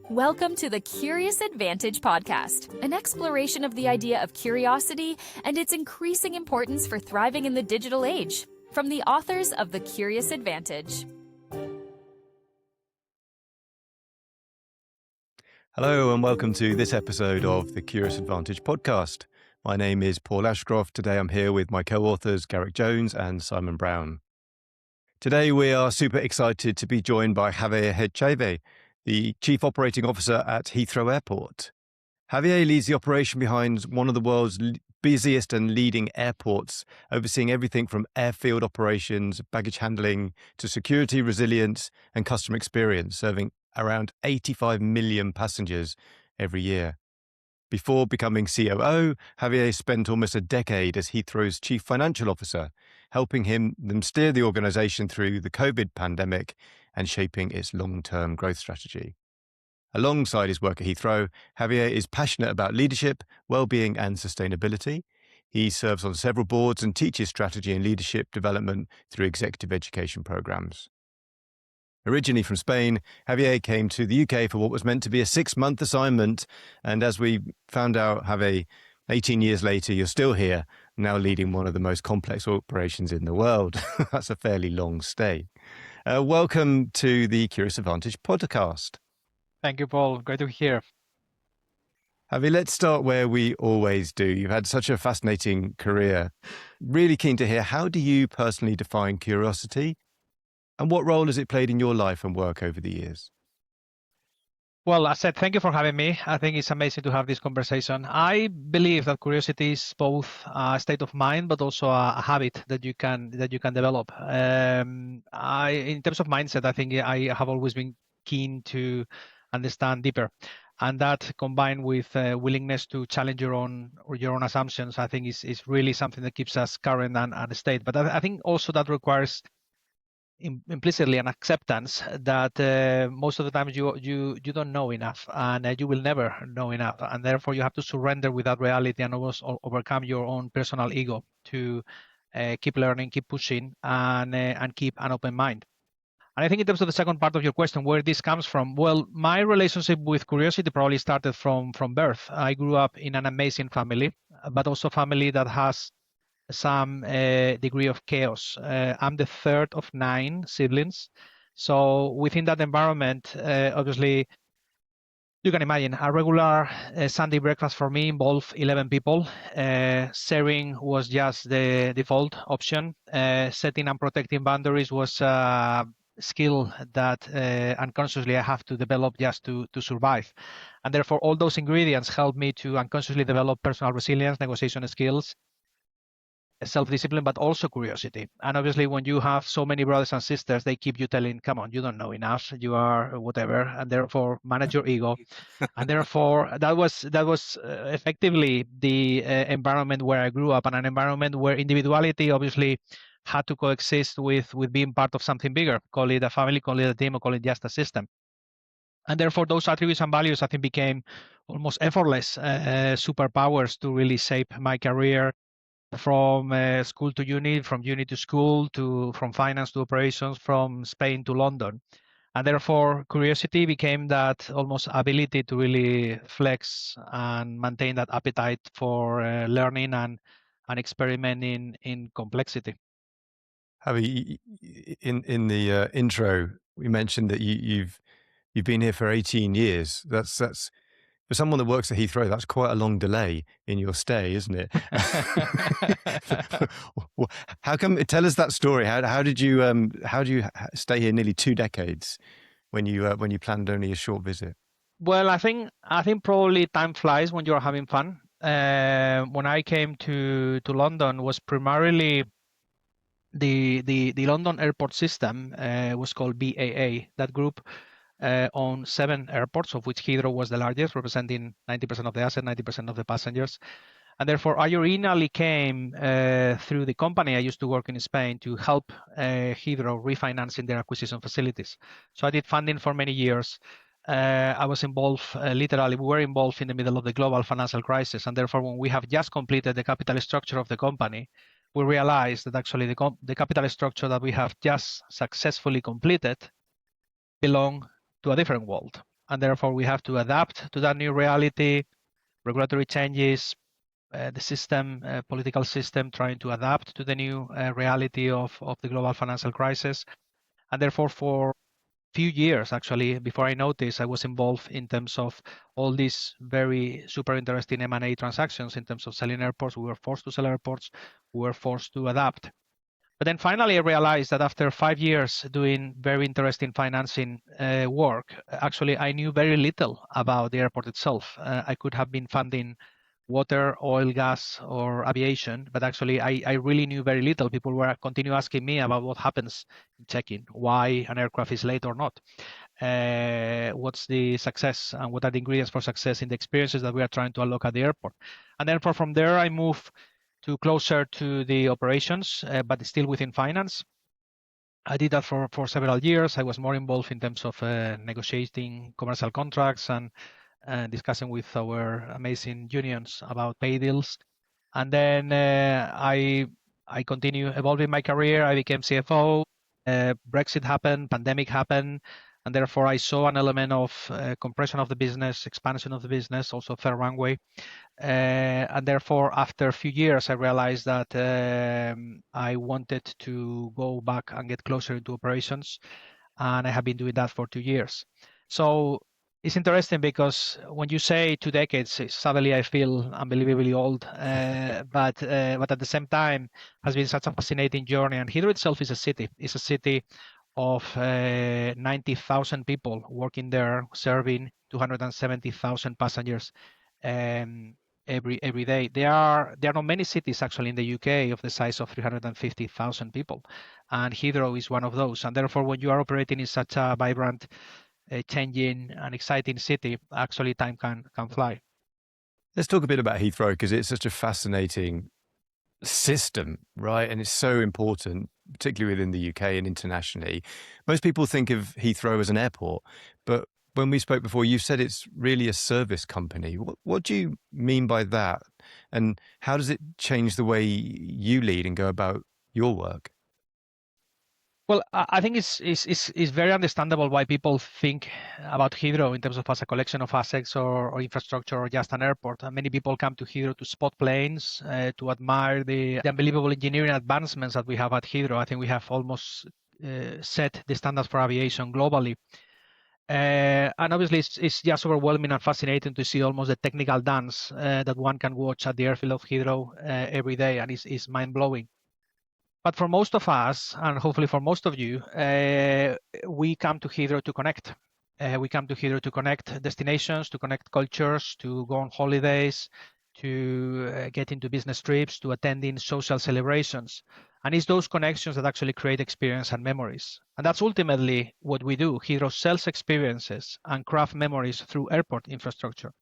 Welcome to the Curious Advantage podcast, an exploration of the idea of curiosity and its increasing importance for thriving in the digital age. From the authors of The Curious Advantage. Hello and welcome to this episode of the Curious Advantage podcast. My name is Paul Ashcroft. Today I'm here with my co-authors Garrick Jones and Simon Brown. Today we are super excited to be joined by Javier Echave, the Chief Operating Officer at Heathrow Airport. Javier leads the operation behind one of the world's busiest and leading airports, overseeing everything from airfield operations, baggage handling, to security, resilience, and customer experience, serving around 85 million passengers every year. Before becoming COO, Javier spent almost a decade as Heathrow's Chief Financial Officer, helping them steer the organization through the COVID pandemic and shaping its long-term growth strategy. Alongside his work at Heathrow, Javier is passionate about leadership, well-being and sustainability. He serves on several boards and teaches strategy and leadership development through executive education programs. Originally from Spain, Javier came to the UK for what was meant to be a 6-month assignment. And as we found out, Javier, 18 years later, you're still here, now leading one of the most complex operations in the world. That's a fairly long stay. Welcome to the Curious Advantage podcast. Thank you, Paul. Great to be here. Javier, let's start where we always do. You've had such a fascinating career. Really keen to hear, how do you personally define curiosity? And what role has it played in your life and work over the years? Well, I said, thank you for having me. I think it's amazing to have this conversation. I believe that curiosity is both a state of mind, but also a habit that you can develop. In terms of mindset, I think I have always been keen to understand deeper, and that combined with willingness to challenge your own assumptions, I think is really something that keeps us current and state. But I think also that requires implicitly an acceptance that most of the time you don't know enough, and you will never know enough, and therefore you have to surrender with that reality and almost overcome your own personal ego to keep learning, keep pushing, and keep an open mind. And I think in terms of the second part of your question, where this comes from, well, my relationship with curiosity probably started from birth. I grew up in an amazing family, but also a family that has some degree of chaos. I'm the third of 9 siblings. So within that environment, obviously, you can imagine a regular Sunday breakfast for me involved 11 people. Sharing was just the default option. Setting and protecting boundaries was a skill that unconsciously I have to develop just to survive. And therefore, all those ingredients help me to unconsciously develop personal resilience, negotiation skills, self-discipline, but also curiosity. And obviously, when you have so many brothers and sisters, they keep you telling, come on, you don't know enough, you are whatever, and therefore manage your ego. And therefore, that was effectively the environment where I grew up, and an environment where individuality obviously had to coexist with being part of something bigger, call it a family, call it a team, or call it just a system. And therefore, those attributes and values, I think, became almost effortless superpowers to really shape my career, from school to uni, from uni to school, from finance to operations, from Spain to London. And therefore, curiosity became that almost ability to really flex and maintain that appetite for learning and experimenting in complexity. Javi, in the intro, we mentioned that you've been here for 18 years. That's for someone that works at Heathrow, that's quite a long delay in your stay, isn't it? How come? Tell us that story. How did you stay here nearly 2 decades when you planned only a short visit? Well, I think probably time flies when you're having fun. When I came to London, was primarily the London airport system was called BAA. That group owned 7 airports, of which Heathrow was the largest, representing 90% of the asset, 90% of the passengers. And therefore, I originally came through the company I used to work in Spain to help Heathrow refinancing their acquisition facilities. So I did funding for many years. I was involved, literally, we were involved in the middle of the global financial crisis. And therefore, when we have just completed the capital structure of the company, we realized that actually the capital structure that we have just successfully completed belonged to a different world. and therefore we have to adapt to that new reality, regulatory changes, the system, political system trying to adapt to the new reality of the global financial crisis. And therefore, for few years actually before I noticed, I was involved in terms of all these very super interesting M&A transactions in terms of selling airports. We were forced to sell airports. We were forced to adapt. But then finally, I realized that after 5 years doing very interesting financing work, actually I knew very little about the airport itself. I could have been funding water, oil, gas, or aviation, but actually I really knew very little. People were continue asking me about what happens in check-in, why an aircraft is late or not, what's the success and what are the ingredients for success in the experiences that we are trying to unlock at the airport. And then from there, I moved to closer to the operations, but still within finance. I did that for several years. I was more involved in terms of negotiating commercial contracts and discussing with our amazing unions about pay deals. And then I continue evolving my career. I became CFO. Brexit happened, pandemic happened, and therefore I saw an element of compression of the business, expansion of the business, also fair runway. And therefore, after a few years, I realized that I wanted to go back and get closer into operations, and I have been doing that for 2 years. So it's interesting because when you say 2 decades, suddenly I feel unbelievably old. But at the same time, has been such a fascinating journey. And Heathrow itself is a city. It's a city of 90,000 people working there, serving 270,000 passengers every day. There are not many cities actually in the UK of the size of 350,000 people, and Heathrow is one of those. And therefore, when you are operating in such a vibrant, changing, and exciting city, actually time can fly. Let's talk a bit about Heathrow because it's such a fascinating system, right? And it's so important, particularly within the UK and internationally. Most people think of Heathrow as an airport, but when we spoke before, you said it's really a service company. What do you mean by that? And how does it change the way you lead and go about your work? Well, I think it's very understandable why people think about Heathrow in terms of as a collection of assets or infrastructure or just an airport. And many people come to Heathrow to spot planes, to admire the unbelievable engineering advancements that we have at Heathrow. I think we have almost set the standards for aviation globally. And obviously, it's just overwhelming and fascinating to see almost the technical dance that one can watch at the airfield of Heathrow every day, and it's mind-blowing. But for most of us, and hopefully for most of you, we come to Heathrow to connect. We come to Heathrow to connect destinations, to connect cultures, to go on holidays, to get into business trips, to attending social celebrations. And it's those connections that actually create experience and memories. And that's ultimately what we do. Heathrow sells experiences and craft memories through airport infrastructure.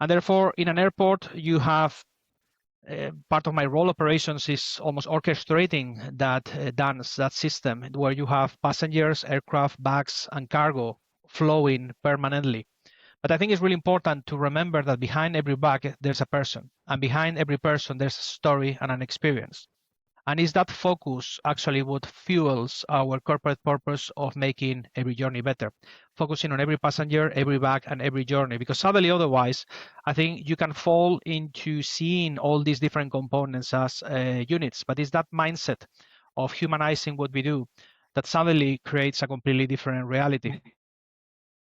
And therefore, in an airport, you have part of my role operations is almost orchestrating that dance, that system, where you have passengers, aircraft, bags, and cargo flowing permanently. But I think it's really important to remember that behind every bag, there's a person. And behind every person, there's a story and an experience. And it's that focus actually what fuels our corporate purpose of making every journey better, focusing on every passenger, every bag, and every journey. Because suddenly, otherwise, I think you can fall into seeing all these different components as units. But it's that mindset of humanizing what we do that suddenly creates a completely different reality.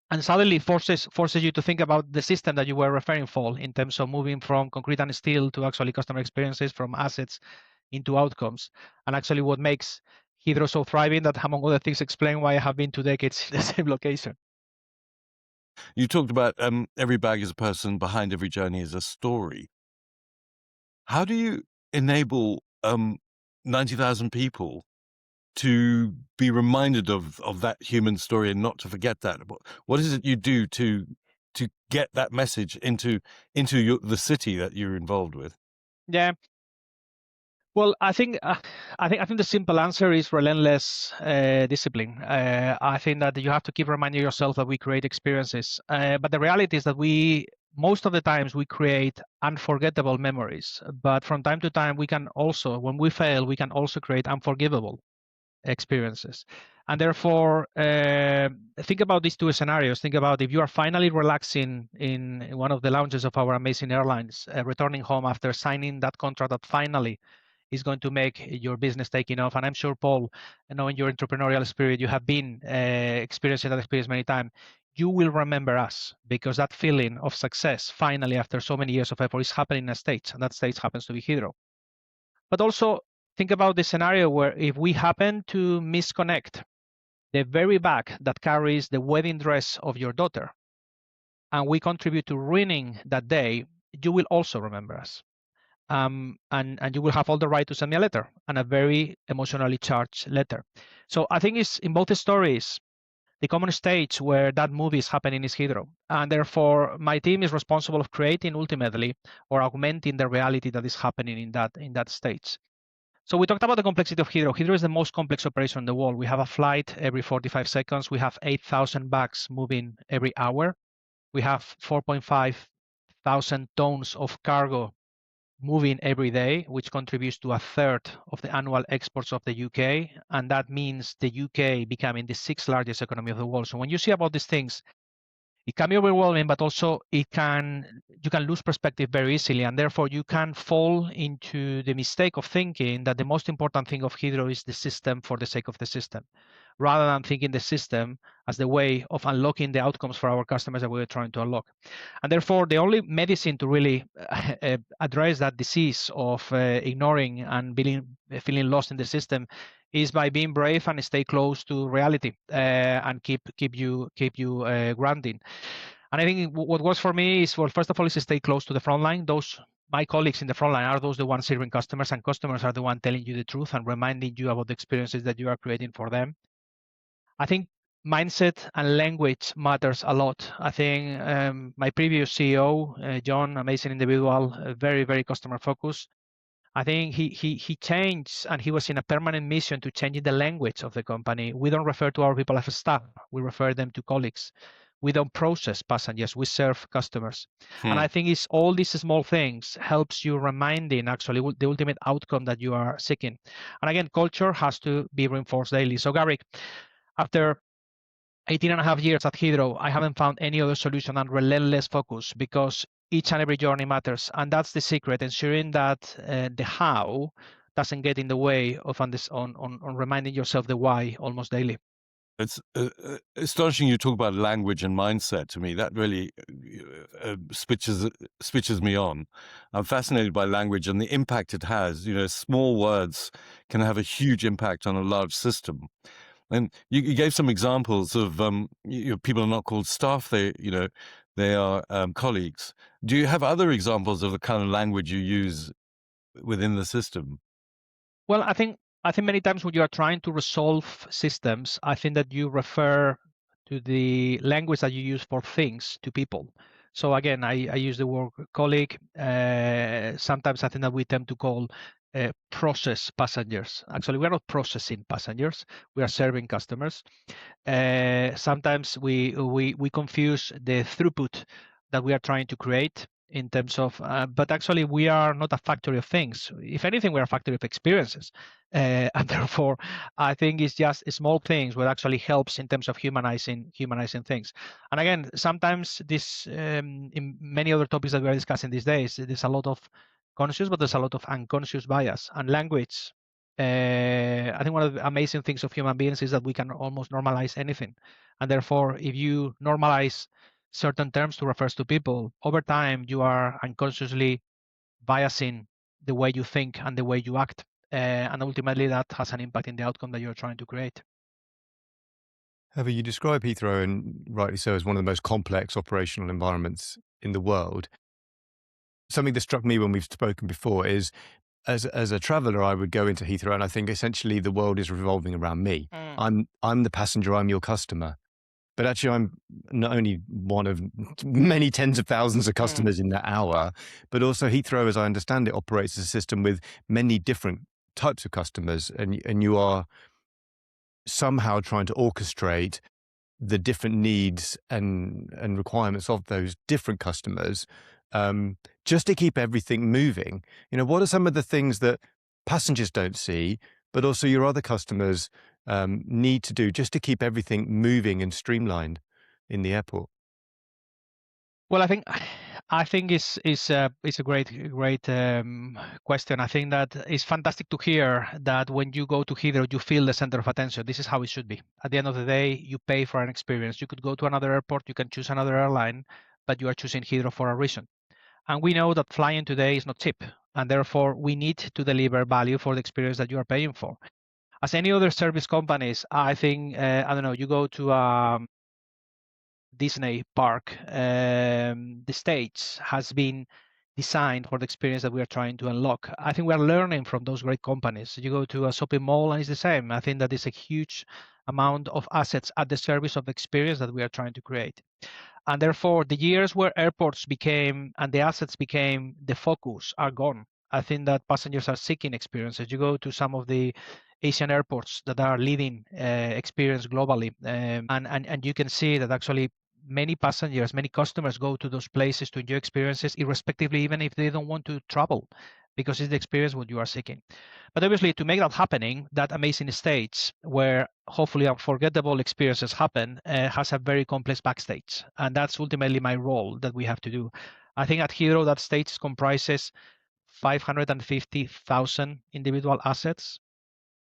And suddenly forces you to think about the system that you were referring for in terms of moving from concrete and steel to actually customer experiences, from assets into outcomes. And actually what makes Heathrow so thriving, that among other things explain why I have been 2 decades in the same location. You talked about every bag is a person, behind every journey is a story. How do you enable 90,000 people to be reminded of that human story and not to forget that? What is it you do to get that message into the city that you're involved with? Yeah. Well, I think the simple answer is relentless discipline. I think that you have to keep reminding yourself that we create experiences, but the reality is that most of the times we create unforgettable memories. But from time to time, we can also, when we fail, we can also create unforgivable experiences. And therefore, think about these two scenarios. Think about if you are finally relaxing in one of the lounges of our amazing airlines, returning home after signing that contract that finally is going to make your business taking off. And I'm sure, Paul, knowing your entrepreneurial spirit, you have been experiencing that experience many times. You will remember us because that feeling of success, finally, after so many years of effort, is happening in a stage, and that stage happens to be Heathrow. But also think about the scenario where if we happen to misconnect the very bag that carries the wedding dress of your daughter, and we contribute to ruining that day, you will also remember us. And you will have all the right to send me a letter, and a very emotionally charged letter. So I think it's in both stories, the common stage where that movie is happening is Heathrow. And therefore, my team is responsible of creating ultimately or augmenting the reality that is happening in that stage. So we talked about the complexity of Heathrow. Heathrow is the most complex operation in the world. We have a flight every 45 seconds. We have 8,000 bags moving every hour. We have 4.5 thousand tons of cargo moving every day, which contributes to a third of the annual exports of the UK. And that means the UK becoming the sixth largest economy of the world. So when you see about these things, it can be overwhelming, but also you can lose perspective very easily, and therefore you can fall into the mistake of thinking that the most important thing of Heathrow is the system for the sake of the system, rather than thinking the system as the way of unlocking the outcomes for our customers that we're trying to unlock. And therefore, the only medicine to really address that disease of ignoring and feeling lost in the system is by being brave and stay close to reality and keep you grounding. And I think what works for me is, well, first of all, is to stay close to the front line. My colleagues in the front line are the ones serving customers, and customers are the ones telling you the truth and reminding you about the experiences that you are creating for them. I think mindset and language matters a lot. I think my previous CEO, John, amazing individual, very, very customer focused. I think he changed, and he was in a permanent mission to changing the language of the company. We don't refer to our people as staff. We refer them to colleagues. We don't process passengers. We serve customers. And I think it's all these small things helps you reminding actually the ultimate outcome that you are seeking. And again, culture has to be reinforced daily. So Garrick, after 18 and a half years at Heathrow, I haven't found any other solution than relentless focus, because each and every journey matters. And that's the secret, ensuring that the how doesn't get in the way of on reminding yourself the why almost daily. It's astonishing you talk about language and mindset. To me, that really switches me on. I'm fascinated by language and the impact it has. Small words can have a huge impact on a large system. And you gave some examples of people are not called staff; they are colleagues. Do you have other examples of the kind of language you use within the system? Well, I think many times when you are trying to resolve systems, I think that you refer to the language that you use for things to people. So again, I use the word colleague. Sometimes I think that we tend to call process passengers. Actually, we are not processing passengers. We are serving customers. Sometimes we confuse the throughput that we are trying to create in terms of, but actually we are not a factory of things. If anything, we're a factory of experiences. And therefore, I think it's just small things what actually helps in terms of humanizing things. And again, sometimes this, in many other topics that we are discussing these days, there's a lot of conscious, but there's a lot of unconscious bias. And language, I think one of the amazing things of human beings is that we can almost normalize anything. And therefore, if you normalize certain terms to refer to people, over time you are unconsciously biasing the way you think and the way you act, and ultimately that has an impact in the outcome that you're trying to create. However, you describe Heathrow, and rightly so, as one of the most complex operational environments in the world. Something that struck me when we've spoken before is, as a traveller, I would go into Heathrow and I think essentially the world is revolving around me. I'm the passenger, I'm your customer. But actually, I'm not only one of many tens of thousands of customers in that hour, but also Heathrow, as I understand it, operates as a system with many different types of customers, and you are somehow trying to orchestrate the different needs and requirements of those different customers, just to keep everything moving. What are some of the things that passengers don't see, but also your other customers need to do just to keep everything moving and streamlined in the airport? Well, I think it's a great question. I think that it's fantastic to hear that when you go to Heathrow, you feel the center of attention. This is how it should be. At the end of the day, you pay for an experience. You could go to another airport, you can choose another airline, but you are choosing Heathrow for a reason. And we know that flying today is not cheap, and therefore we need to deliver value for the experience that you are paying for. As any other service companies, I think I don't know. You go to Disney park, the stage has been designed for the experience that we are trying to unlock. I think we are learning from those great companies. You go to a shopping mall and it's the same. I think that is a huge amount of assets at the service of the experience that we are trying to create. And therefore, the years where airports became and the assets became the focus are gone. I think that passengers are seeking experiences. You go to some of the Asian airports that are leading experience globally, and you can see that actually many passengers, many customers go to those places to enjoy experiences, irrespectively, even if they don't want to travel, because it's the experience what you are seeking. But obviously, to make that happening, that amazing stage where hopefully unforgettable experiences happen has a very complex backstage, and that's ultimately my role that we have to do. I think at Heathrow, that stage comprises 550,000 individual assets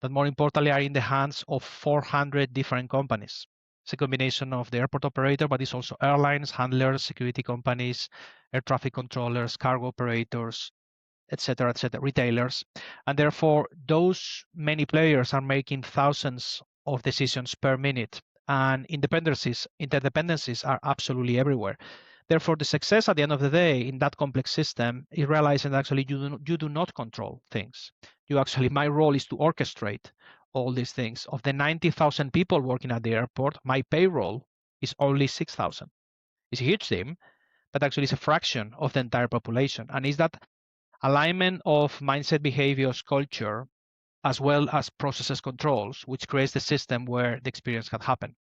that more importantly are in the hands of 400 different companies. It's a combination of the airport operator, but it's also airlines, handlers, security companies, air traffic controllers, cargo operators, etc., retailers. And therefore, those many players are making thousands of decisions per minute. And interdependencies are absolutely everywhere. Therefore, the success at the end of the day in that complex system is realizing that actually you do not control things. My role is to orchestrate all these things. Of the 90,000 people working at the airport, my payroll is only 6,000. It's a huge team, but actually it's a fraction of the entire population. And is that alignment of mindset, behaviors, culture, as well as processes controls, which creates the system where the experience can happen.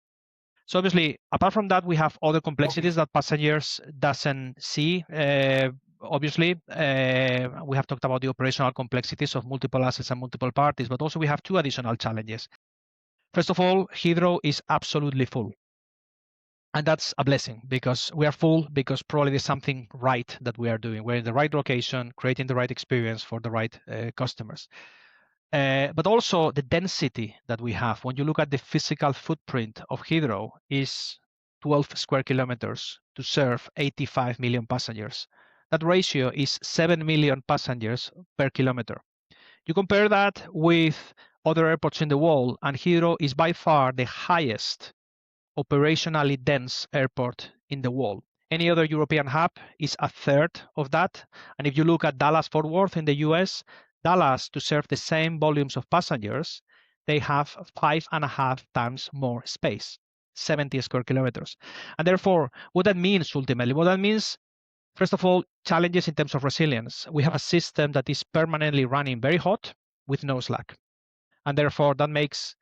So obviously, apart from that, we have other complexities that passengers doesn't see. Obviously, we have talked about the operational complexities of multiple assets and multiple parties, but also we have two additional challenges. First of all, Heathrow is absolutely full. And that's a blessing because we are full because probably there's something right that we are doing. We're in the right location, creating the right experience for the right customers. But also the density that we have. When you look at the physical footprint of Heathrow is 12 square kilometers to serve 85 million passengers. That ratio is 7 million passengers per kilometer. You compare that with other airports in the world, and Heathrow is by far the highest operationally dense airport in the world. Any other European hub is a third of that. And if you look at Dallas-Fort Worth in the US, Dallas, to serve the same volumes of passengers, they have 5.5 times more space, 70 square kilometers. And therefore, what that means ultimately, what that means, first of all, challenges in terms of resilience. We have a system that is permanently running very hot with no slack. And therefore, that makes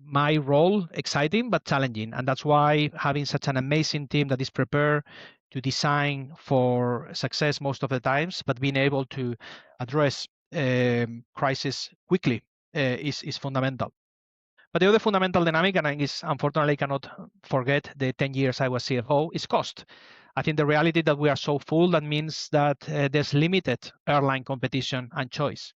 my role exciting but challenging. And that's why having such an amazing team that is prepared to design for success most of the times, but being able to address crisis quickly is fundamental. But the other fundamental dynamic, and unfortunately I cannot forget the 10 years I was CFO, is cost. I think the reality that we are so full, that means that there's limited airline competition and choice.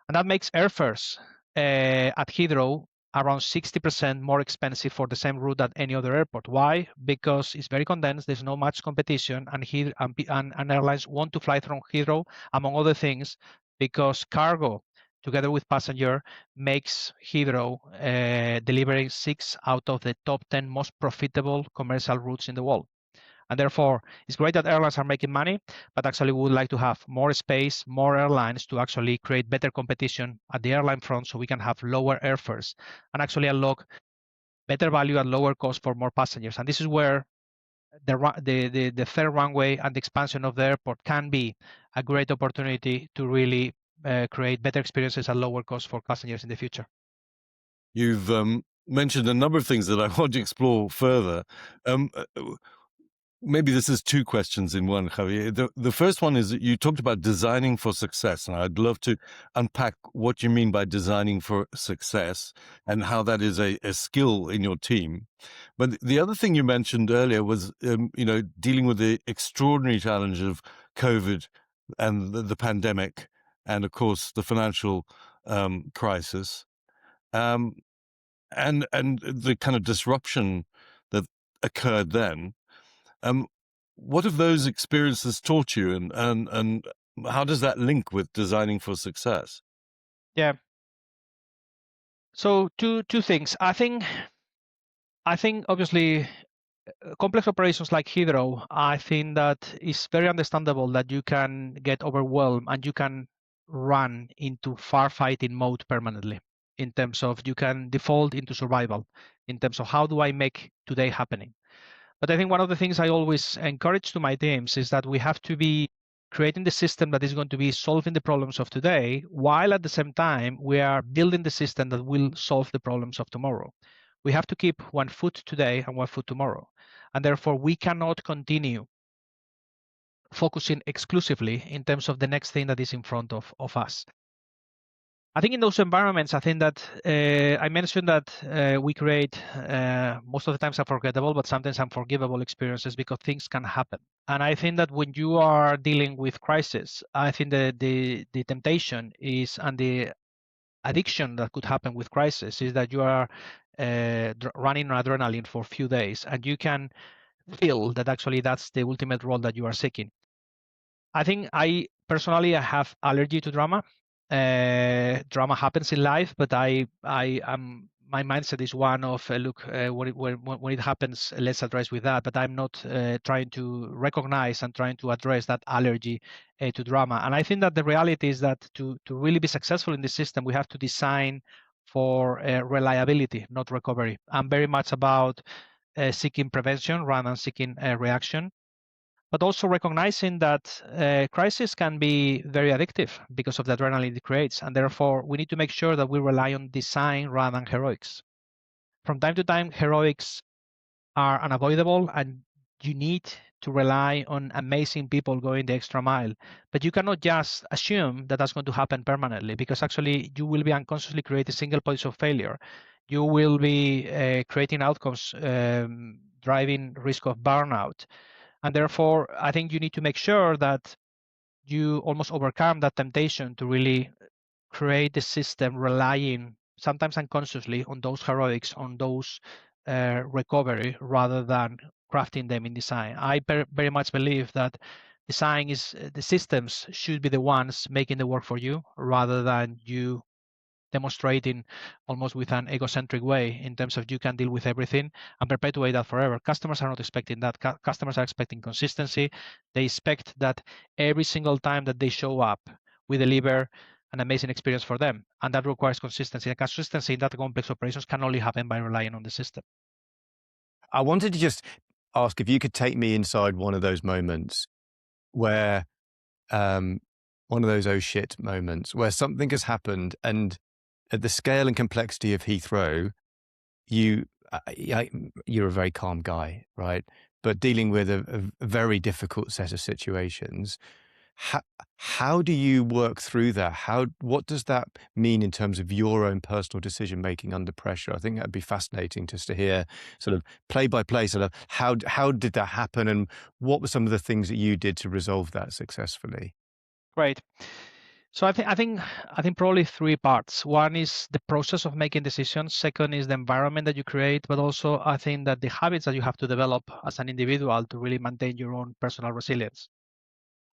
And that makes airfares at Heathrow around 60% more expensive for the same route at any other airport. Why? Because it's very condensed, there's no much competition, and airlines want to fly from Heathrow, among other things, because cargo, together with passenger, makes Heathrow delivering 6 out of the top 10 most profitable commercial routes in the world. And therefore, it's great that airlines are making money, but actually we would like to have more space, more airlines to actually create better competition at the airline front so we can have lower airfares and actually unlock better value and lower cost for more passengers. And this is where the third runway and the expansion of the airport can be a great opportunity to really create better experiences at lower cost for passengers in the future. You've mentioned a number of things that I want to explore further. maybe this is two questions in one, Javier. The first one is that you talked about designing for success, and I'd love to unpack what you mean by designing for success and how that is a skill in your team. But the other thing you mentioned earlier was, dealing with the extraordinary challenge of COVID and the pandemic, and of course the financial crisis, and the kind of disruption that occurred then. What have those experiences taught you, and how does that link with designing for success? Yeah. So two things. I think obviously complex operations like Heathrow, I think that it's very understandable that you can get overwhelmed and you can run into firefighting mode permanently, in terms of you can default into survival, in terms of how do I make today happening. But I think one of the things I always encourage to my teams is that we have to be creating the system that is going to be solving the problems of today, while at the same time we are building the system that will solve the problems of tomorrow. We have to keep one foot today and one foot tomorrow. And therefore, we cannot continue focusing exclusively in terms of the next thing that is in front of us. I think in those environments, I think that I mentioned that we create most of the times unforgettable, but sometimes unforgivable experiences because things can happen. And I think that when you are dealing with crisis, I think the temptation is, and the addiction that could happen with crisis is that you are running on adrenaline for a few days, and you can feel that actually that's the ultimate role that you are seeking. I think I personally have allergy to drama. Drama happens in life, but I am, my mindset is one of when it happens, let's address with that. But I'm not trying to recognize and trying to address that allergy to drama. And I think that the reality is that to really be successful in this system, we have to design for reliability, not recovery. I'm very much about seeking prevention rather than seeking reaction, but also recognizing that crisis can be very addictive because of the adrenaline it creates. And therefore, we need to make sure that we rely on design rather than heroics. From time to time, heroics are unavoidable, and you need to rely on amazing people going the extra mile. But you cannot just assume that that's going to happen permanently, because actually you will be unconsciously creating single points of failure. You will be creating outcomes, driving risk of burnout. And therefore, I think you need to make sure that you almost overcome that temptation to really create the system relying, sometimes unconsciously, on those heroics, on those recovery, rather than crafting them in design. I very much believe that design is, the systems should be the ones making the work for you, rather than you demonstrating almost with an egocentric way in terms of you can deal with everything and perpetuate that forever. Customers are not expecting that. Customers are expecting consistency. They expect that every single time that they show up, we deliver an amazing experience for them. And that requires consistency. And consistency in that complex operations can only happen by relying on the system. I wanted to just ask if you could take me inside one of those moments where, one of those oh shit moments where something has happened, and at the scale and complexity of Heathrow, you're a very calm guy, right? But dealing with a very difficult set of situations, how do you work through that? What does that mean in terms of your own personal decision making under pressure? I think that'd be fascinating just to hear sort of play by play, sort of how did that happen, and what were some of the things that you did to resolve that successfully? Right. So I think probably three parts. One is the process of making decisions. Second is the environment that you create, but also I think that the habits that you have to develop as an individual to really maintain your own personal resilience.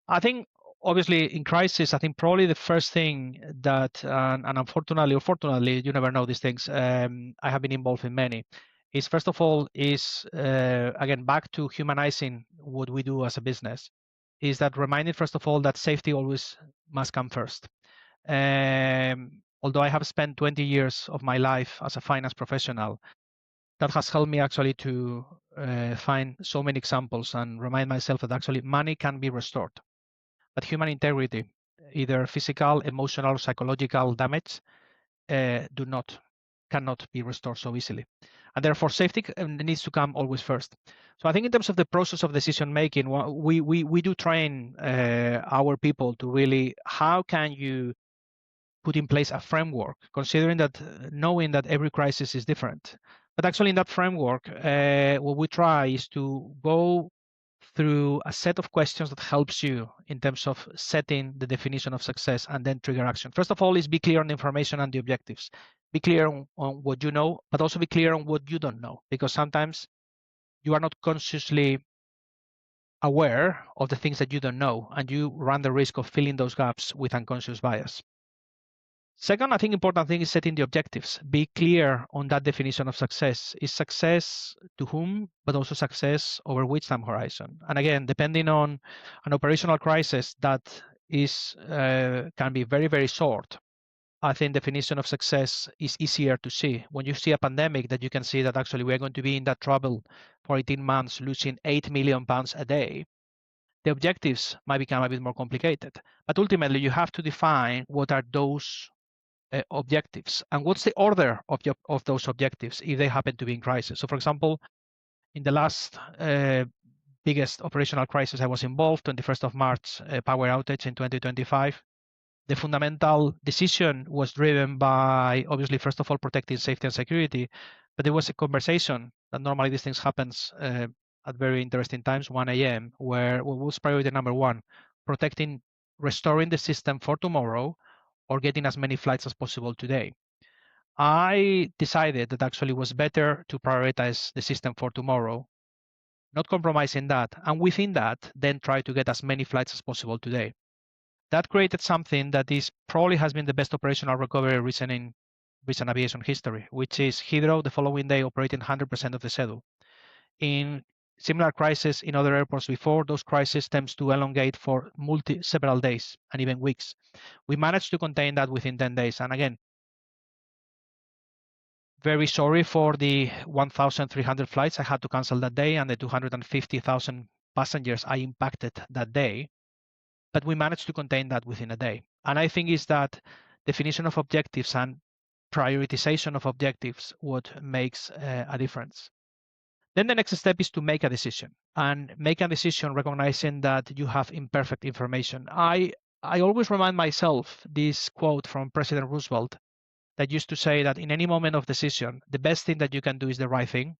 I think obviously in crisis, I think probably the first thing that, and unfortunately or fortunately, you never know these things. I have been involved in many. Is first of all is again back to humanizing what we do as a business. Is that reminding first of all that safety always must come first. Although I have spent 20 years of my life as a finance professional, that has helped me actually to find so many examples and remind myself that actually money can be restored, but human integrity, either physical, emotional, or psychological damage, do not. cannot be restored so easily. And therefore, safety needs to come always first. So I think in terms of the process of decision making, we do train our people to really, how can you put in place a framework, considering that, knowing that every crisis is different. But actually in that framework, what we try is to go through a set of questions that helps you in terms of setting the definition of success and then trigger action. First of all is be clear on the information and the objectives. Be clear on what you know, but also be clear on what you don't know, because sometimes you are not consciously aware of the things that you don't know, and you run the risk of filling those gaps with unconscious bias. Second, I think important thing is setting the objectives. Be clear on that definition of success. Is success to whom, but also success over which time horizon? And again, depending on an operational crisis that is can be very, very short, I think definition of success is easier to see. When you see a pandemic, that you can see that actually we're going to be in that trouble for 18 months, losing £8 million a day. The objectives might become a bit more complicated. But ultimately, you have to define what are those objectives and what's the order of those objectives if they happen to be in crisis. So for example, in the last biggest operational crisis I was involved, 21st of March power outage in 2025, the fundamental decision was driven by, obviously, first of all, protecting safety and security, but there was a conversation that normally these things happens at very interesting times, 1 a.m., where what was priority number one? Protecting, restoring the system for tomorrow, or getting as many flights as possible today. I decided that actually was better to prioritize the system for tomorrow, not compromising that, and within that, then try to get as many flights as possible today. That created something that is probably has been the best operational recovery recent in recent aviation history, which is Heathrow the following day operating 100% of the schedule. In similar crises in other airports before, those crises tends to elongate for several days and even weeks. We managed to contain that within 10 days. And again, very sorry for the 1,300 flights I had to cancel that day and the 250,000 passengers I impacted that day. But we managed to contain that within a day. And I think is that definition of objectives and prioritization of objectives what makes a difference. Then the next step is to make a decision, and make a decision recognizing that you have imperfect information. I always remind myself this quote from President Roosevelt that used to say that in any moment of decision, the best thing that you can do is the right thing.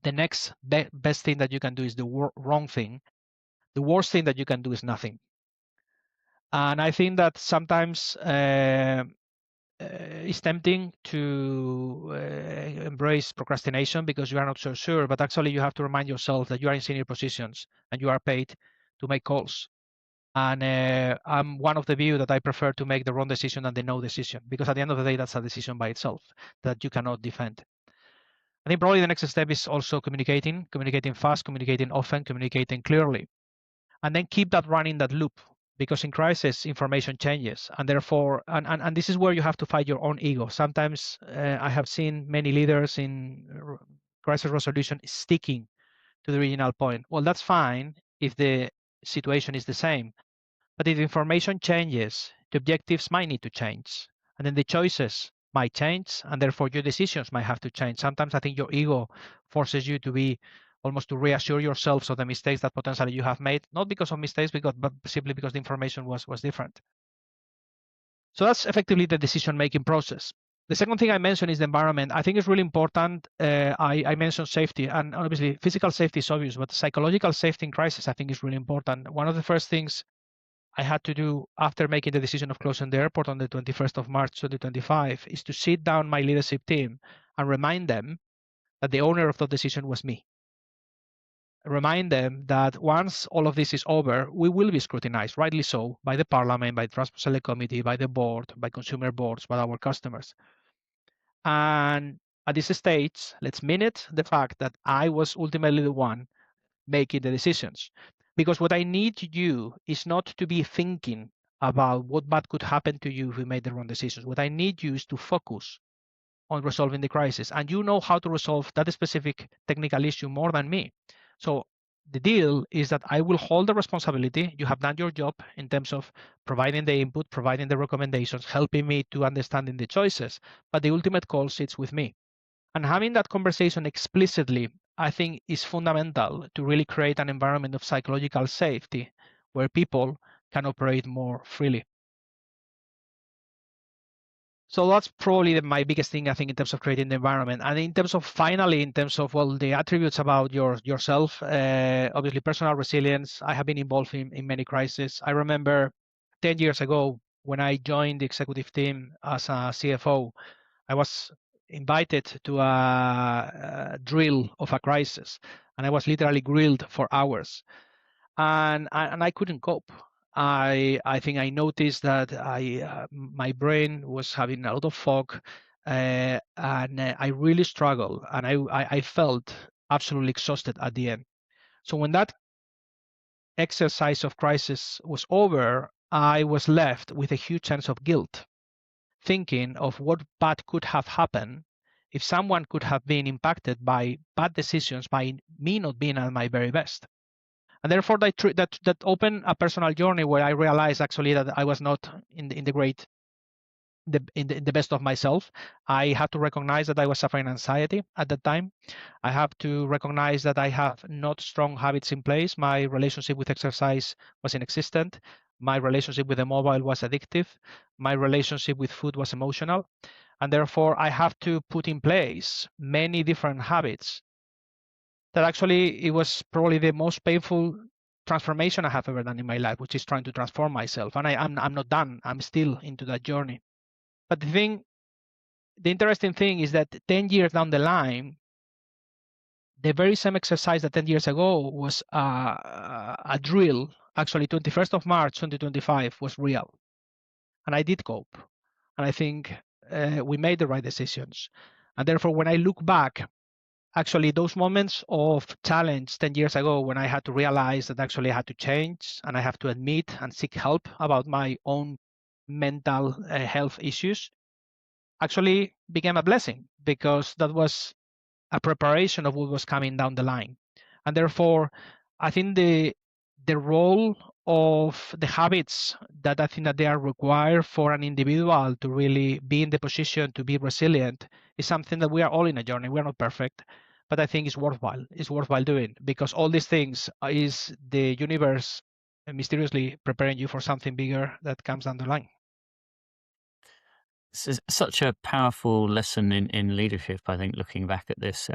The next best thing that you can do is the wrong thing. The worst thing that you can do is nothing. And I think that sometimes it's tempting to embrace procrastination because you are not so sure, but actually you have to remind yourself that you are in senior positions and you are paid to make calls. And I'm one of the view that I prefer to make the wrong decision than the no decision, because at the end of the day, that's a decision by itself that you cannot defend. I think probably the next step is also communicating fast, communicating often, communicating clearly, and then keep that running, that loop. Because in crisis, information changes, and therefore, and this is where you have to fight your own ego. Sometimes I have seen many leaders in crisis resolution sticking to the original point. Well, that's fine if the situation is the same, but if information changes, the objectives might need to change, and then the choices might change, and therefore your decisions might have to change. Sometimes I think your ego forces you to be almost to reassure yourselves of the mistakes that potentially you have made, not because of mistakes, but simply because the information was different. So that's effectively the decision-making process. The second thing I mentioned is the environment. I think it's really important. I mentioned safety, and obviously physical safety is obvious, but psychological safety in crisis I think is really important. One of the first things I had to do after making the decision of closing the airport on the 21st of March 2025 is to sit down my leadership team and remind them that the owner of that decision was me. Remind them that once all of this is over, we will be scrutinized, rightly so, by the Parliament, by the Transport Select Committee, by the board, by consumer boards, by our customers. And at this stage, let's minute the fact that I was ultimately the one making the decisions. Because what I need you is not to be thinking about what bad could happen to you if we made the wrong decisions. What I need you is to focus on resolving the crisis. And you know how to resolve that specific technical issue more than me. So the deal is that I will hold the responsibility. You have done your job in terms of providing the input, providing the recommendations, helping me to understanding the choices, but the ultimate call sits with me. And having that conversation explicitly, I think, is fundamental to really create an environment of psychological safety where people can operate more freely. So that's probably my biggest thing, I think, in terms of creating the environment. And in terms of finally, in terms of, well, the attributes about yourself, obviously personal resilience. I have been involved in many crises. I remember 10 years ago when I joined the executive team as a CFO, I was invited to a drill of a crisis, and I was literally grilled for hours, and I couldn't cope. I think I noticed that my brain was having a lot of fog, and I really struggled, and I felt absolutely exhausted at the end. So when that exercise of crisis was over, I was left with a huge sense of guilt, thinking of what bad could have happened if someone could have been impacted by bad decisions by me not being at my very best. And therefore, that opened a personal journey where I realized actually that I was not in the best of myself. I had to recognize that I was suffering anxiety at that time. I have to recognize that I have not strong habits in place. My relationship with exercise was inexistent. My relationship with the mobile was addictive. My relationship with food was emotional. And therefore, I have to put in place many different habits that actually it was probably the most painful transformation I have ever done in my life, which is trying to transform myself. And I'm not done. I'm still into that journey. But the interesting thing is that 10 years down the line, the very same exercise that 10 years ago was a drill, actually 21st of March 2025 was real. And I did cope. And I think we made the right decisions. And therefore, when I look back, actually those moments of challenge 10 years ago when I had to realize that actually I had to change and I have to admit and seek help about my own mental health issues actually became a blessing, because that was a preparation of what was coming down the line. And therefore, I think the role of the habits that I think that they are required for an individual to really be in the position to be resilient is something that we are all in a journey. We're not perfect, but I think it's worthwhile. It's worthwhile doing, because all these things is the universe mysteriously preparing you for something bigger that comes down the line. It's such a powerful lesson in leadership, I think, looking back at this.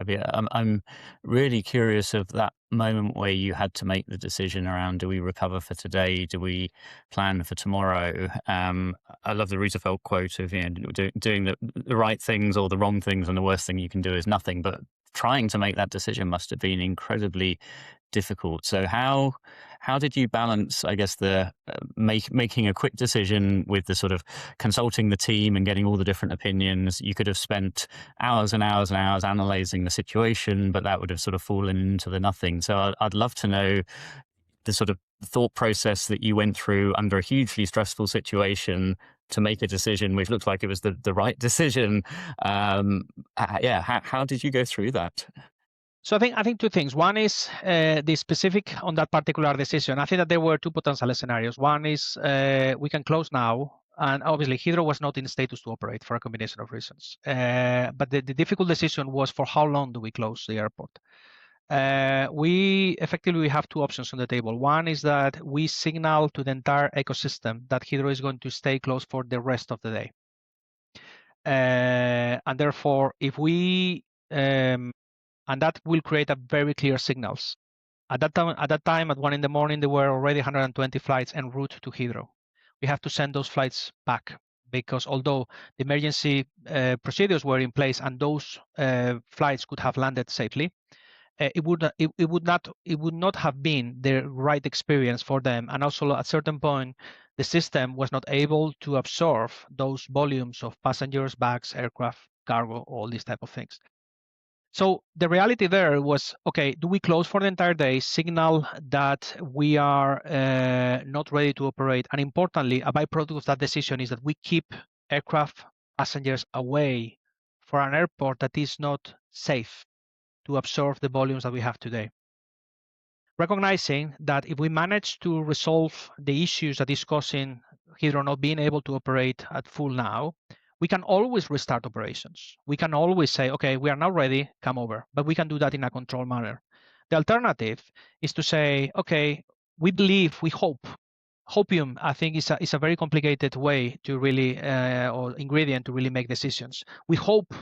I'm really curious of that moment where you had to make the decision around, do we recover for today? Do we plan for tomorrow? I love the Roosevelt quote of, doing the right things or the wrong things, and the worst thing you can do is nothing. But trying to make that decision must have been incredibly difficult. So how did you balance, I guess, the making a quick decision with the sort of consulting the team and getting all the different opinions? You could have spent hours and hours and hours analyzing the situation, but that would have sort of fallen into the nothing. So I'd love to know the sort of thought process that you went through under a hugely stressful situation to make a decision which looked like it was the right decision. How did you go through that? So I think two things. One is the specific on that particular decision. I think that there were two potential scenarios. One is we can close now, and obviously Heathrow was not in status to operate for a combination of reasons. But the difficult decision was, for how long do we close the airport? We have two options on the table. One is that we signal to the entire ecosystem that Heathrow is going to stay closed for the rest of the day. And therefore, if we and that will create a very clear signals. At that time, at 1 a.m, there were already 120 flights en route to Heathrow. We have to send those flights back, because although the emergency procedures were in place and those flights could have landed safely, it would not have been the right experience for them. And also, at a certain point, the system was not able to absorb those volumes of passengers, bags, aircraft, cargo, all these type of things. So the reality there was, okay, do we close for the entire day, signal that we are not ready to operate? And importantly, a byproduct of that decision is that we keep aircraft passengers away for an airport that is not safe to absorb the volumes that we have today. recognizing that if we manage to resolve the issues that is causing Heathrow not being able to operate at full now, we can always restart operations. We can always say, okay, we are now ready, come over, but we can do that in a controlled manner. The alternative is to say, okay, we believe, we hope. Hopium, I think, is a very complicated way to really, or ingredient to really make decisions. We hope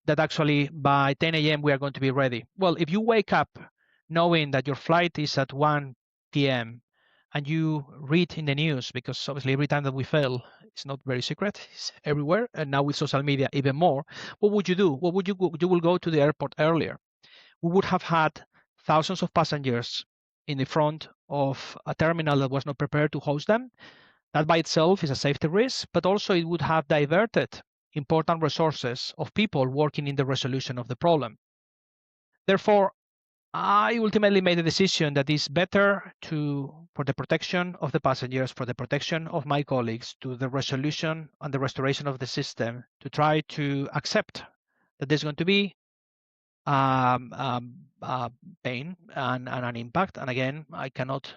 that actually by 10 a.m. we are going to be ready. Well, if you wake up knowing that your flight is at 1 p.m. and you read in the news, because obviously every time that we fail, it's not very secret, it's everywhere, and now with social media even more, what would you do? What would you go? You will go to the airport earlier. We would have had thousands of passengers in the front of a terminal that was not prepared to host them. That by itself is a safety risk, but also it would have diverted important resources of people working in the resolution of the problem. Therefore, I ultimately made a decision that is better for the protection of the passengers, for the protection of my colleagues, to the resolution and the restoration of the system, to try to accept that there's going to be pain and an impact. And again, I cannot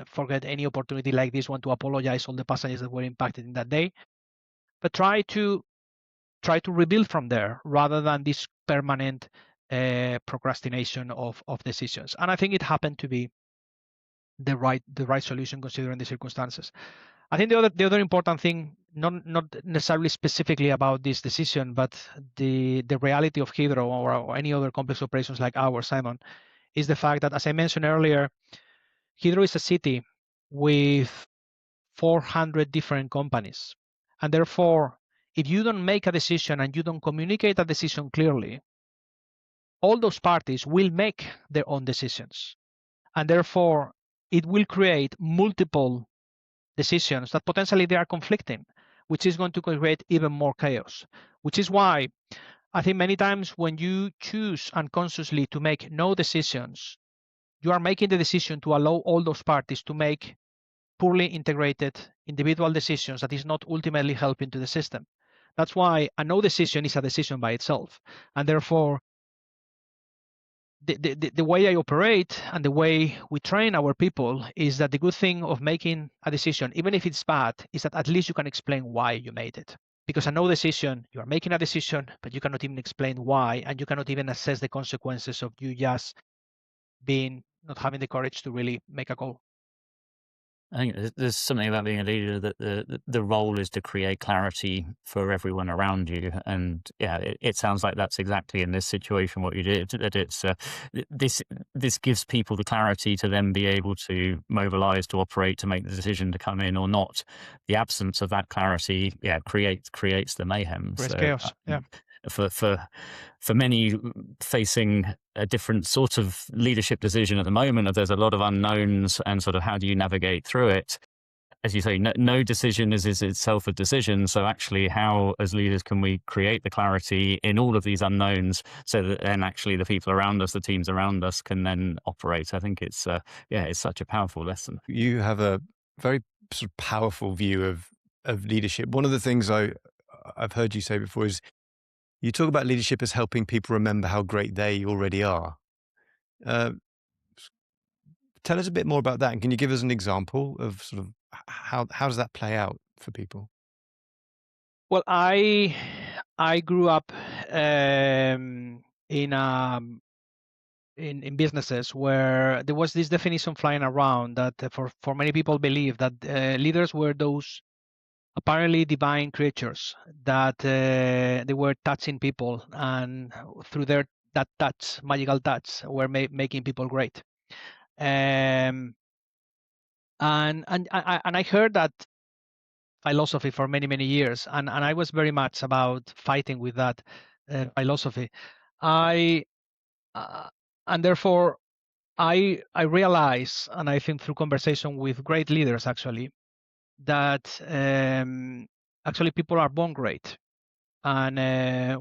forget any opportunity like this one to apologize all the passengers that were impacted in that day, but try to rebuild from there rather than this permanent procrastination of decisions. And I think it happened to be the right solution considering the circumstances. I think the other important thing, not necessarily specifically about this decision, but the reality of Heathrow or any other complex operations like ours, Simon, is the fact that, as I mentioned earlier, Heathrow is a city with 400 different companies. And therefore, if you don't make a decision and you don't communicate a decision clearly, all those parties will make their own decisions. And therefore, it will create multiple decisions that potentially they are conflicting, which is going to create even more chaos. Which is why I think many times when you choose unconsciously to make no decisions, you are making the decision to allow all those parties to make poorly integrated individual decisions that is not ultimately helping to the system. That's why a no decision is a decision by itself. And therefore, the way I operate and the way we train our people is that the good thing of making a decision, even if it's bad, is that at least you can explain why you made it. Because a no decision, you are making a decision, but you cannot even explain why, and you cannot even assess the consequences of you just not having the courage to really make a call. I think there's something about being a leader that the role is to create clarity for everyone around you, and yeah, it sounds like that's exactly in this situation what you did. That it's this gives people the clarity to then be able to mobilize, to operate, to make the decision to come in or not. The absence of that clarity, creates the mayhem. Chaos. Yeah. For many facing a different sort of leadership decision at the moment, there's a lot of unknowns and sort of how do you navigate through it? As you say, no decision is itself a decision. So actually, how as leaders can we create the clarity in all of these unknowns so that then actually the people around us, the teams around us can then operate? I think it's such a powerful lesson. You have a very sort of powerful view of leadership. One of the things I've heard you say before is you talk about leadership as helping people remember how great they already are. Tell us a bit more about that. And can you give us an example of sort of how does that play out for people? Well, I grew up in businesses where there was this definition flying around that for many people believe that leaders were those apparently divine creatures that they were touching people, and through that magical touch, were making people great. And I heard that philosophy for many years, and I was very much about fighting with that philosophy. And therefore, I realize, and I think through conversation with great leaders actually, that actually people are born great. And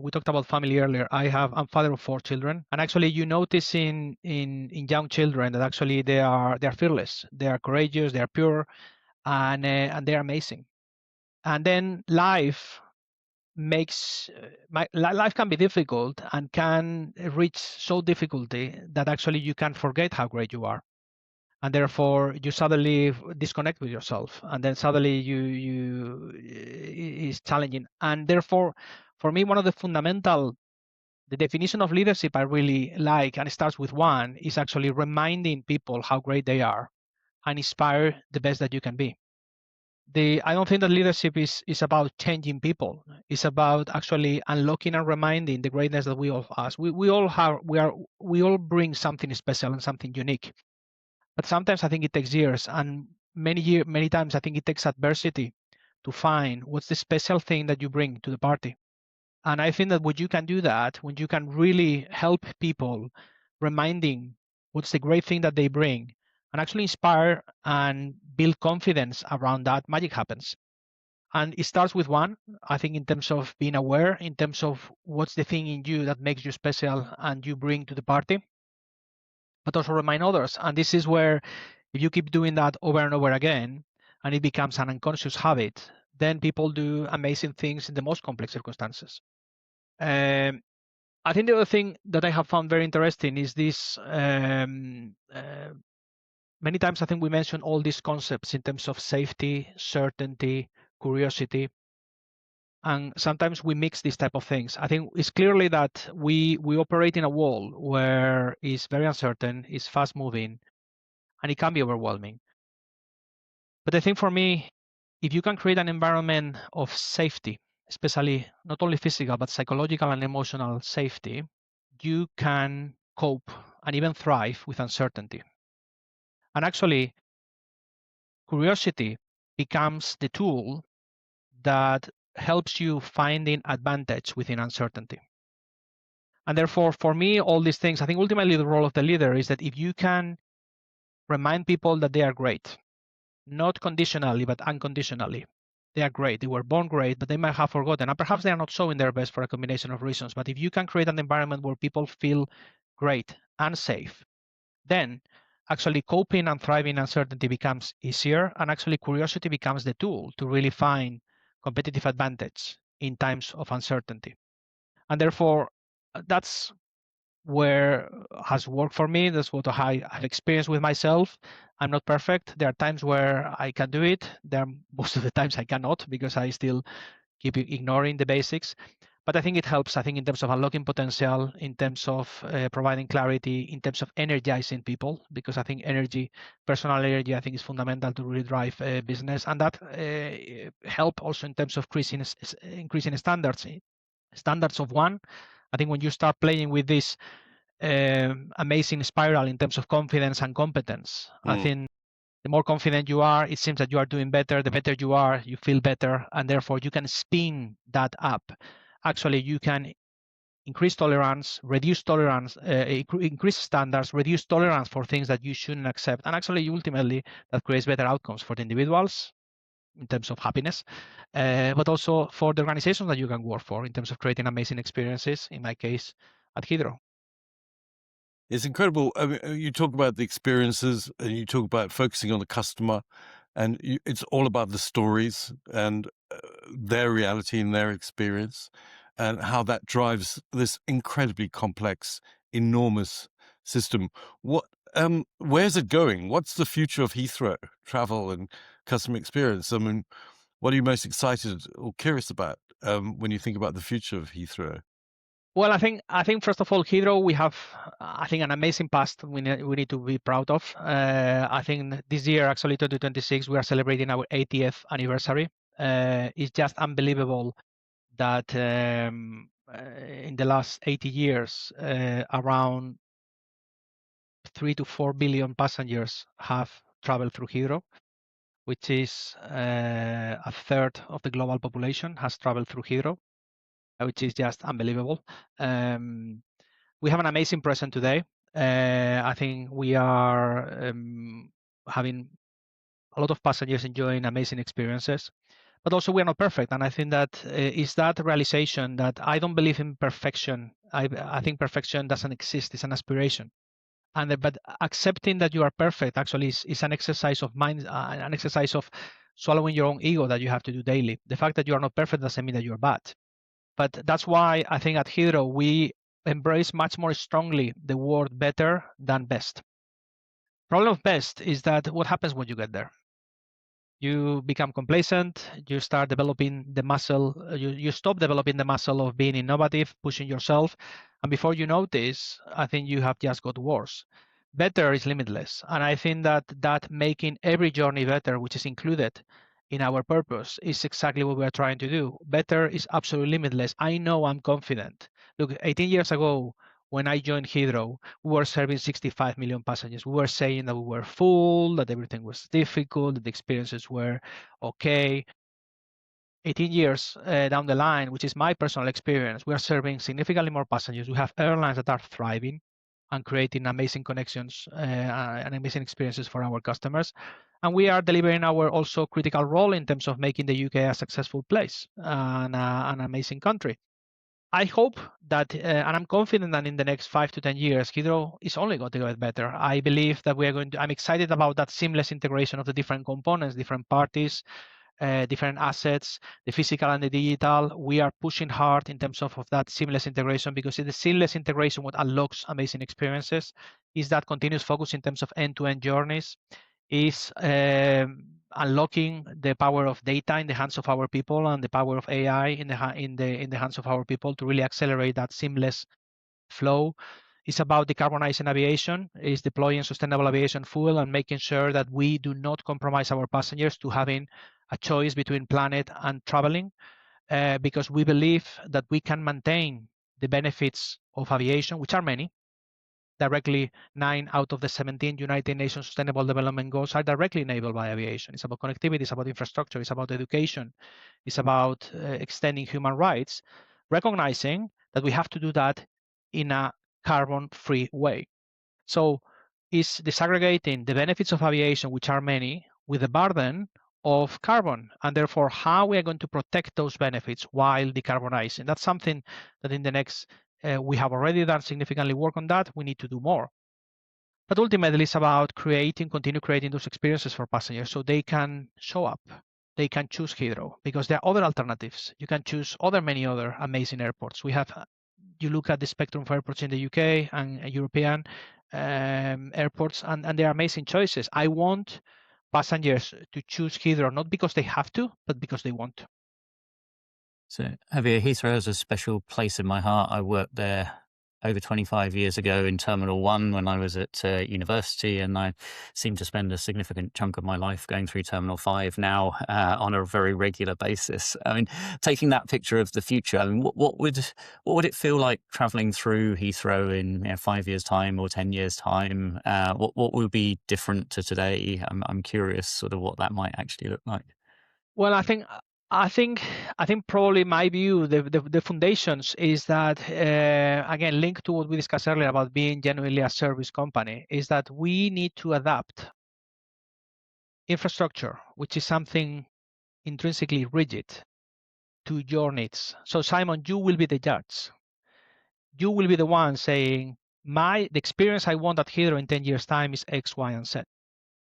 we talked about family earlier. I'm father of 4 children, and actually you notice in young children that actually they are fearless, they are courageous, they are pure, and they are amazing. And then life makes life can be difficult and can reach so difficulty that actually you can forget how great you are, and therefore you suddenly disconnect with yourself, and then suddenly you is challenging. And therefore, for me, one of the definition of leadership I really like, and it starts with one, is actually reminding people how great they are and inspire the best that you can be. I don't think that leadership is about changing people. It's about actually unlocking and reminding the greatness that we all have. We all bring something special and something unique. But sometimes I think it takes years, and many times I think it takes adversity to find what's the special thing that you bring to the party. And I think that when you can do that, when you can really help people, reminding what's the great thing that they bring, and actually inspire and build confidence around that, magic happens. And it starts with one, I think, in terms of being aware, in terms of what's the thing in you that makes you special and you bring to the party, but also remind others. And this is where, if you keep doing that over and over again, and it becomes an unconscious habit, then people do amazing things in the most complex circumstances. I think the other thing that I have found very interesting is this. Many times I think we mention all these concepts in terms of safety, certainty, curiosity, and sometimes we mix these type of things. I think it's clearly that we operate in a world where it's very uncertain, it's fast moving, and it can be overwhelming. But I think for me, if you can create an environment of safety, especially not only physical but psychological and emotional safety, you can cope and even thrive with uncertainty. And actually, curiosity becomes the tool that helps you finding advantage within uncertainty. And therefore, for me, all these things, I think ultimately the role of the leader is that if you can remind people that they are great, not conditionally, but unconditionally, they are great. They were born great, but they might have forgotten. And perhaps they are not showing their best for a combination of reasons. But if you can create an environment where people feel great and safe, then actually coping and thriving in uncertainty becomes easier. And actually curiosity becomes the tool to really find competitive advantage in times of uncertainty. And therefore, that's where has worked for me. That's what I have experienced with myself. I'm not perfect. There are times where I can do it. There are most of the times I cannot because I still keep ignoring the basics. But I think it helps. I think in terms of unlocking potential, in terms of providing clarity, in terms of energizing people, because I think energy, personal energy, I think is fundamental to really drive business, and that help also in terms of increasing standards of one. I think when you start playing with this amazing spiral in terms of confidence and competence, I think the more confident you are, it seems that you are doing better. The better you are, you feel better, and therefore you can spin that up. Actually, you can increase tolerance, reduce tolerance, increase standards, reduce tolerance for things that you shouldn't accept, and actually ultimately that creates better outcomes for the individuals in terms of happiness, but also for the organizations that you can work for in terms of creating amazing experiences, in my case, at Heathrow. It's incredible. I mean, you talk about the experiences and you talk about focusing on the customer, and it's all about the stories and their reality and their experience, and how that drives this incredibly complex, enormous system. Where's it going? What's the future of Heathrow travel and customer experience? I mean, what are you most excited or curious about when you think about the future of Heathrow? Well, I think first of all, Heathrow, we have, I think, an amazing past we need to be proud of. I think this year, actually 2026, we are celebrating our 80th anniversary. It's just unbelievable that in the last 80 years, around 3 to 4 billion passengers have traveled through Heathrow, which is a third of the global population has traveled through Heathrow, which is just unbelievable. We have an amazing present today. I think we are having a lot of passengers enjoying amazing experiences, but also we are not perfect. And I think that is that realization that I don't believe in perfection. I think perfection doesn't exist. It's an aspiration. But accepting that you are perfect actually is an exercise of mind, an exercise of swallowing your own ego that you have to do daily. The fact that you are not perfect doesn't mean that you're bad. But that's why I think at Heathrow we embrace much more strongly the word better than best. Problem of best is that what happens when you get there? You become complacent, you start developing the muscle, you stop developing the muscle of being innovative, pushing yourself, and before you notice, I think you have just got worse. Better is limitless, and I think that making every journey better, which is included in our purpose, is exactly what we are trying to do. Better is absolutely limitless. I know, I'm confident. Look, 18 years ago, when I joined Heathrow, we were serving 65 million passengers. We were saying that we were full, that everything was difficult, that the experiences were okay. 18 years down the line, which is my personal experience, we are serving significantly more passengers. We have airlines that are thriving and creating amazing connections and amazing experiences for our customers. And we are delivering our also critical role in terms of making the UK a successful place and an amazing country. I hope that, and I'm confident that in the next 5 to 10 years, Heathrow is only going to get better. I believe that we are going to, I'm excited about that seamless integration of the different components, different parties, different assets, the physical and the digital. We are pushing hard in terms of that seamless integration, because the seamless integration, what unlocks amazing experiences, is that continuous focus in terms of end-to-end journeys, is unlocking the power of data in the hands of our people and the power of AI in the hands of our people to really accelerate that seamless flow. It's about decarbonizing aviation, is deploying sustainable aviation fuel and making sure that we do not compromise our passengers to having a choice between planet and traveling, because we believe that we can maintain the benefits of aviation, which are many. Directly 9 out of the 17 United Nations Sustainable Development Goals are directly enabled by aviation. It's about connectivity, it's about infrastructure, it's about education, it's about extending human rights, recognizing that we have to do that in a carbon-free way. So it's disaggregating the benefits of aviation, which are many, with the burden of carbon, and therefore how we are going to protect those benefits while decarbonizing. That's something that in the next we have already done significantly work on that. We need to do more. But ultimately, it's about continue creating those experiences for passengers so they can show up. They can choose Heathrow because there are other alternatives. You can choose many other amazing airports. We have, you look at the spectrum of airports in the UK and European airports, and there are amazing choices. I want passengers to choose Heathrow, not because they have to, but because they want to. So Javier, Heathrow has a special place in my heart. I worked there over 25 years ago in Terminal 1 when I was at university, and I seem to spend a significant chunk of my life going through Terminal 5 now on a very regular basis. I mean, taking that picture of the future, I mean, what would it feel like traveling through Heathrow in 5 years' time or 10 years' time? What would be different to today? I'm curious sort of what that might actually look like. Well, I think probably my view, the foundations is that, again, linked to what we discussed earlier about being genuinely a service company, is that we need to adapt infrastructure, which is something intrinsically rigid, to your needs. So Simon, you will be the judge. You will be the one saying, the experience I want at Heathrow in 10 years' time is X, Y, and Z.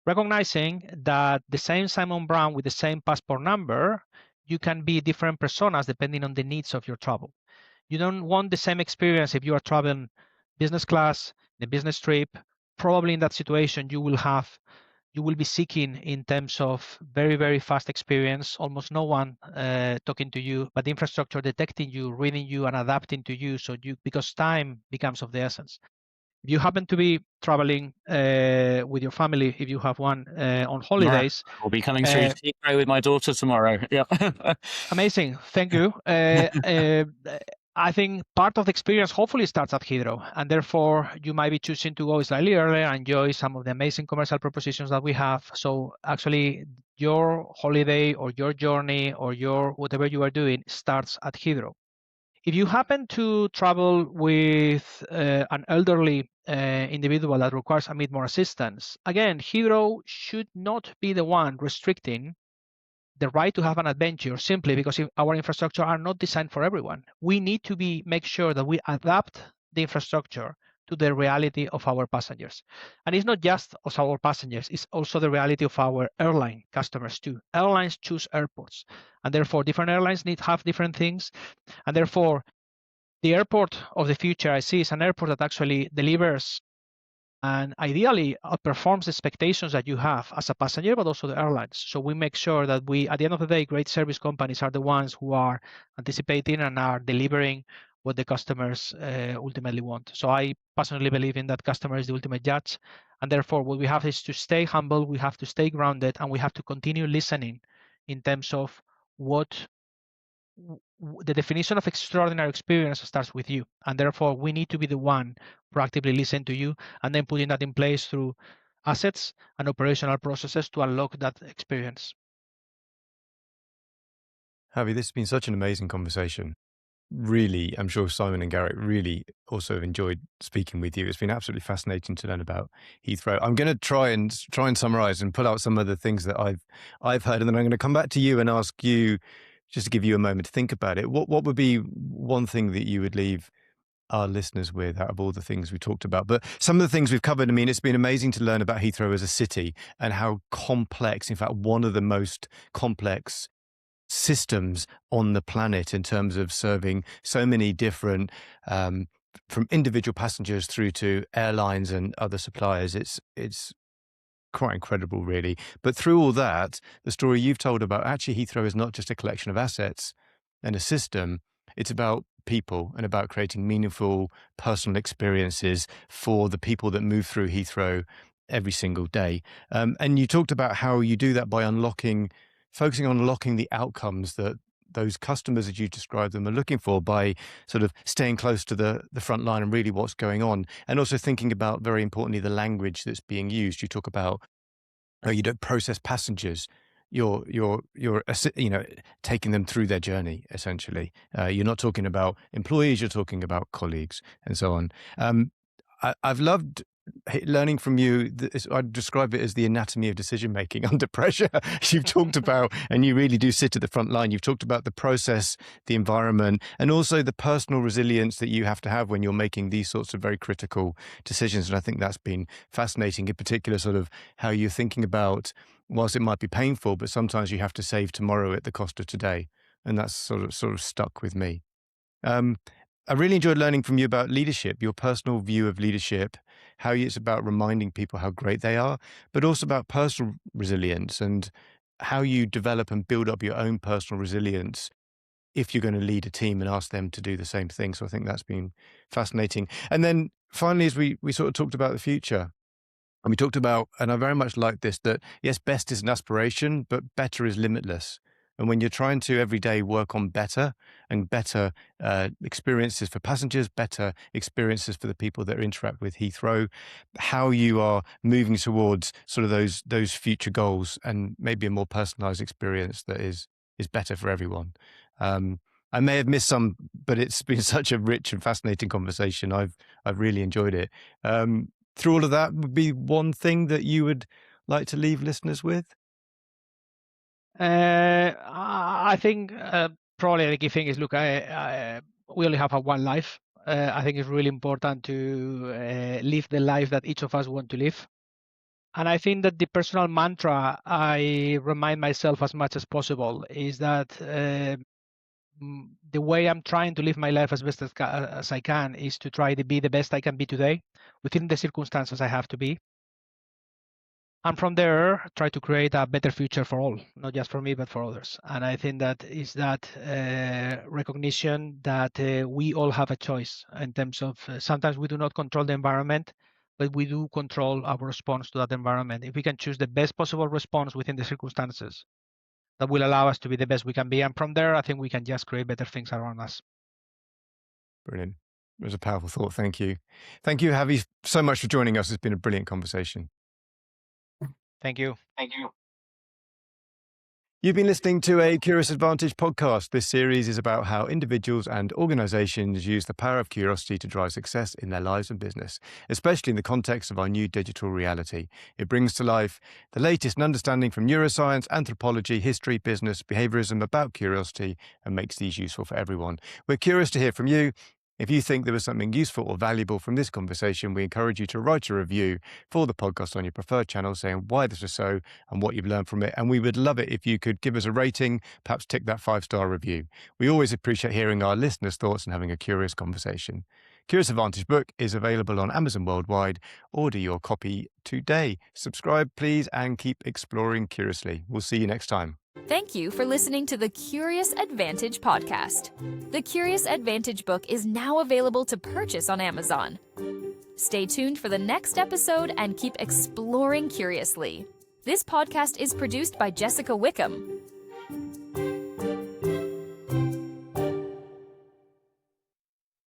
Recognizing that the same Simon Brown with the same passport number, you can be different personas depending on the needs of your travel. You don't want the same experience if you are traveling business class, the business trip. Probably in that situation, you will be seeking in terms of very, very fast experience, almost no one talking to you, but the infrastructure detecting you, reading you, and adapting to you. Because time becomes of the essence. If you happen to be traveling with your family, if you have one on holidays, I'll be coming through Heathrow with my daughter tomorrow. Yeah. Amazing, thank you. I think part of the experience hopefully starts at Heathrow, and therefore you might be choosing to go slightly earlier and enjoy some of the amazing commercial propositions that we have. So actually, your holiday or your journey or your whatever you are doing starts at Heathrow. If you happen to travel with an elderly individual that requires a bit more assistance, again, Heathrow should not be the one restricting the right to have an adventure simply because our infrastructure are not designed for everyone. We need to make sure that we adapt the infrastructure to the reality of our passengers. And it's not just of our passengers, it's also the reality of our airline customers too. Airlines choose airports, and therefore different airlines have different things. And therefore, the airport of the future I see is an airport that actually delivers and ideally outperforms the expectations that you have as a passenger, but also the airlines. So we make sure that at the end of the day, great service companies are the ones who are anticipating and are delivering what the customers ultimately want. So I personally believe in that customer is the ultimate judge. And therefore, what we have is to stay humble, we have to stay grounded, and we have to continue listening in terms of what the definition of extraordinary experience starts with you, and therefore we need to be the one proactively listen to you and then putting that in place through assets and operational processes to unlock that experience. Javi, this has been such an amazing conversation. Really, I'm sure Simon and Garrick really also enjoyed speaking with you. It's been absolutely fascinating to learn about Heathrow. I'm going to try and summarize and pull out some of the things that I've heard, and then I'm going to come back to you and ask you, just to give you a moment to think about it. What would be one thing that you would leave our listeners with out of all the things we talked about? But some of the things we've covered, I mean, it's been amazing to learn about Heathrow as a city and how complex, in fact, one of the most complex systems on the planet in terms of serving so many different, from individual passengers through to airlines and other suppliers. It's quite incredible, really. But through all that, the story you've told about actually Heathrow is not just a collection of assets and a system. It's about people and about creating meaningful personal experiences for the people that move through Heathrow every single day. And you talked about how you do that by focusing on unlocking the outcomes that those customers, as you described them, are looking for, by sort of staying close to the front line and really what's going on. And also thinking about, very importantly, the language that's being used. You talk about you don't process passengers. You're taking them through their journey, essentially. You're not talking about employees, you're talking about colleagues and so on. I've loved learning from you. I'd describe it as the anatomy of decision making under pressure. You've talked about, and you really do sit at the front line. You've talked about the process, the environment, and also the personal resilience that you have to have when you're making these sorts of very critical decisions. And I think that's been fascinating, in particular, sort of how you're thinking about, whilst it might be painful, but sometimes you have to save tomorrow at the cost of today. And that's sort of stuck with me. I really enjoyed learning from you about leadership, your personal view of leadership, how it's about reminding people how great they are, but also about personal resilience and how you develop and build up your own personal resilience if you're going to lead a team and ask them to do the same thing. So I think that's been fascinating. And then finally, as we sort of talked about the future, and we talked about, and I very much like this, that yes, best is an aspiration, but better is limitless. And when you're trying to every day work on better and better experiences for passengers, better experiences for the people that interact with Heathrow, how you are moving towards sort of those future goals and maybe a more personalized experience that is better for everyone. I may have missed some, but it's been such a rich and fascinating conversation. I've really enjoyed it. Through all of that, would be one thing that you would like to leave listeners with? I think probably the key thing is, look, we only have one life. I think it's really important to live the life that each of us want to live. And I think that the personal mantra I remind myself as much as possible is that the way I'm trying to live my life as best as I can is to try to be the best I can be today within the circumstances I have to be. And from there, try to create a better future for all, not just for me, but for others. And I think that is that recognition that we all have a choice in terms of sometimes we do not control the environment, but we do control our response to that environment. If we can choose the best possible response within the circumstances, that will allow us to be the best we can be. And from there, I think we can just create better things around us. Brilliant. It was a powerful thought. Thank you. Thank you, Javi, so much for joining us. It's been a brilliant conversation. Thank you. Thank you. You've been listening to a Curious Advantage podcast. This series is about how individuals and organizations use the power of curiosity to drive success in their lives and business, especially in the context of our new digital reality. It brings to life the latest in understanding from neuroscience, anthropology, history, business, behaviorism about curiosity, and makes these useful for everyone. We're curious to hear from you. If you think there was something useful or valuable from this conversation, we encourage you to write a review for the podcast on your preferred channel saying why this was so and what you've learned from it. And we would love it if you could give us a rating, perhaps tick that 5-star review. We always appreciate hearing our listeners' thoughts and having a curious conversation. Curious Advantage book is available on Amazon worldwide. Order your copy today. Subscribe, please, and keep exploring curiously. We'll see you next time. Thank you for listening to the Curious Advantage podcast. The Curious Advantage book is now available to purchase on Amazon. Stay tuned for the next episode and keep exploring curiously. This podcast is produced by Jessica Wickham.